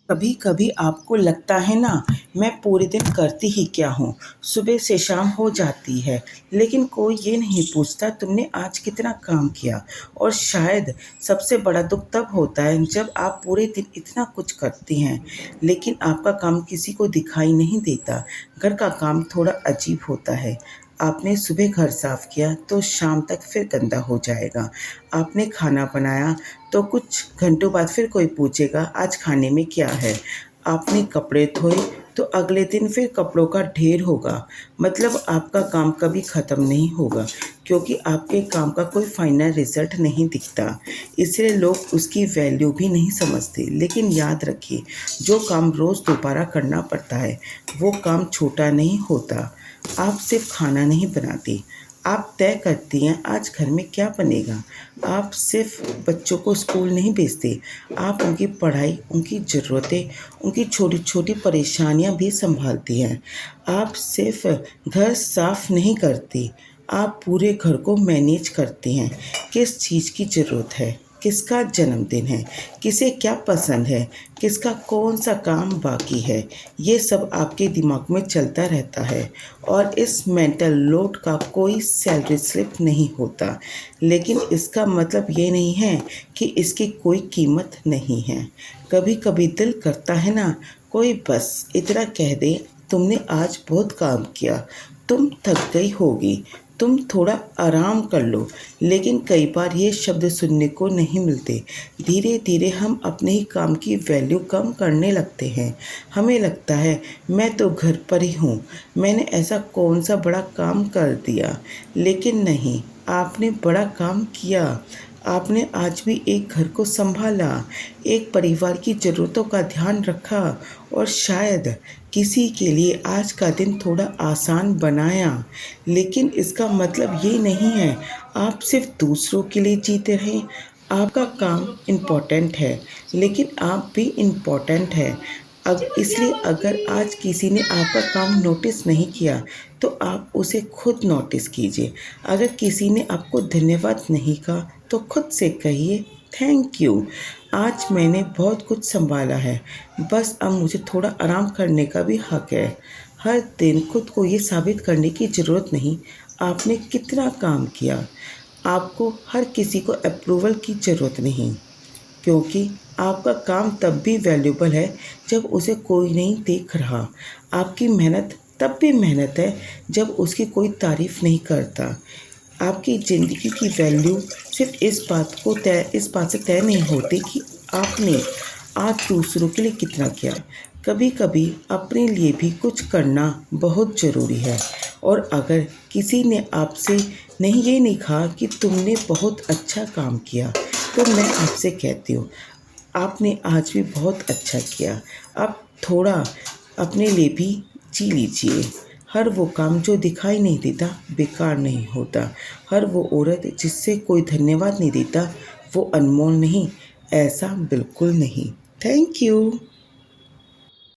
कभी कभी आपको लगता है ना, मैं पूरे दिन करती ही क्या हूँ। सुबह से शाम हो जाती है, लेकिन कोई ये नहीं पूछता तुमने आज कितना काम किया। और शायद सबसे बड़ा दुख तब होता है जब आप पूरे दिन इतना कुछ करती हैं, लेकिन आपका काम किसी को दिखाई नहीं देता। घर का काम थोड़ा अजीब होता है। आपने सुबह घर साफ किया तो शाम तक फिर गंदा हो जाएगा। आपने खाना बनाया तो कुछ घंटों बाद फिर कोई पूछेगा आज खाने में क्या है। आपने कपड़े धोए तो अगले दिन फिर कपड़ों का ढेर होगा। मतलब आपका काम कभी ख़त्म नहीं होगा, क्योंकि आपके काम का कोई फाइनल रिजल्ट नहीं दिखता। इसलिए लोग उसकी वैल्यू भी नहीं समझते। लेकिन याद रखिए, जो काम रोज़ दोबारा करना पड़ता है वो काम छोटा नहीं होता। आप सिर्फ खाना नहीं बनाती, आप तय करती हैं आज घर में क्या बनेगा। आप सिर्फ बच्चों को स्कूल नहीं भेजते, आप उनकी पढ़ाई, उनकी ज़रूरतें, उनकी छोटी छोटी परेशानियां भी संभालती हैं। आप सिर्फ घर साफ नहीं करती, आप पूरे घर को मैनेज करती हैं। किस चीज़ की ज़रूरत है, किसका जन्मदिन है, किसे क्या पसंद है, किसका कौन सा काम बाकी है, ये सब आपके दिमाग में चलता रहता है। और इस मेंटल लोड का कोई सैलरी स्लिप नहीं होता। लेकिन इसका मतलब ये नहीं है कि इसकी कोई कीमत नहीं है। कभी कभी दिल करता है ना, कोई बस इतना कह दे, तुमने आज बहुत काम किया, तुम थक गई होगी, तुम थोड़ा आराम कर लो। लेकिन कई बार ये शब्द सुनने को नहीं मिलते। धीरे धीरे हम अपने ही काम की वैल्यू कम करने लगते हैं। हमें लगता है मैं तो घर पर ही हूँ, मैंने ऐसा कौन सा बड़ा काम कर दिया। लेकिन नहीं, आपने बड़ा काम किया। आपने आज भी एक घर को संभाला, एक परिवार की ज़रूरतों का ध्यान रखा, और शायद किसी के लिए आज का दिन थोड़ा आसान बनाया। लेकिन इसका मतलब ये नहीं है आप सिर्फ दूसरों के लिए जीते रहें। आपका काम इम्पोर्टेंट है, लेकिन आप भी इम्पोर्टेंट है। अब इसलिए अगर आज किसी ने आपका काम नोटिस नहीं किया तो आप उसे खुद नोटिस कीजिए। अगर किसी ने आपको धन्यवाद नहीं कहा तो खुद से कहिए थैंक यू। आज मैंने बहुत कुछ संभाला है, बस अब मुझे थोड़ा आराम करने का भी हक है। हर दिन खुद को ये साबित करने की ज़रूरत नहीं आपने कितना काम किया। आपको हर किसी को अप्रूवल की ज़रूरत नहीं, क्योंकि आपका काम तब भी वैल्यूबल है जब उसे कोई नहीं देख रहा। आपकी मेहनत तब भी मेहनत है जब उसकी कोई तारीफ़ नहीं करता। आपकी ज़िंदगी की वैल्यू सिर्फ इस बात से तय नहीं होती कि आपने आज दूसरों के लिए कितना किया। कभी कभी अपने लिए भी कुछ करना बहुत ज़रूरी है। और अगर किसी ने आपसे ये नहीं कहा कि तुमने बहुत अच्छा काम किया, तो मैं आपसे कहती हूँ आपने आज भी बहुत अच्छा किया। अब थोड़ा अपने लिए भी जी लीजिए। हर वो काम जो दिखाई नहीं देता बेकार नहीं होता। हर वो औरत जिससे कोई धन्यवाद नहीं देता वो अनमोल नहीं। ऐसा बिल्कुल नहीं। Thank you.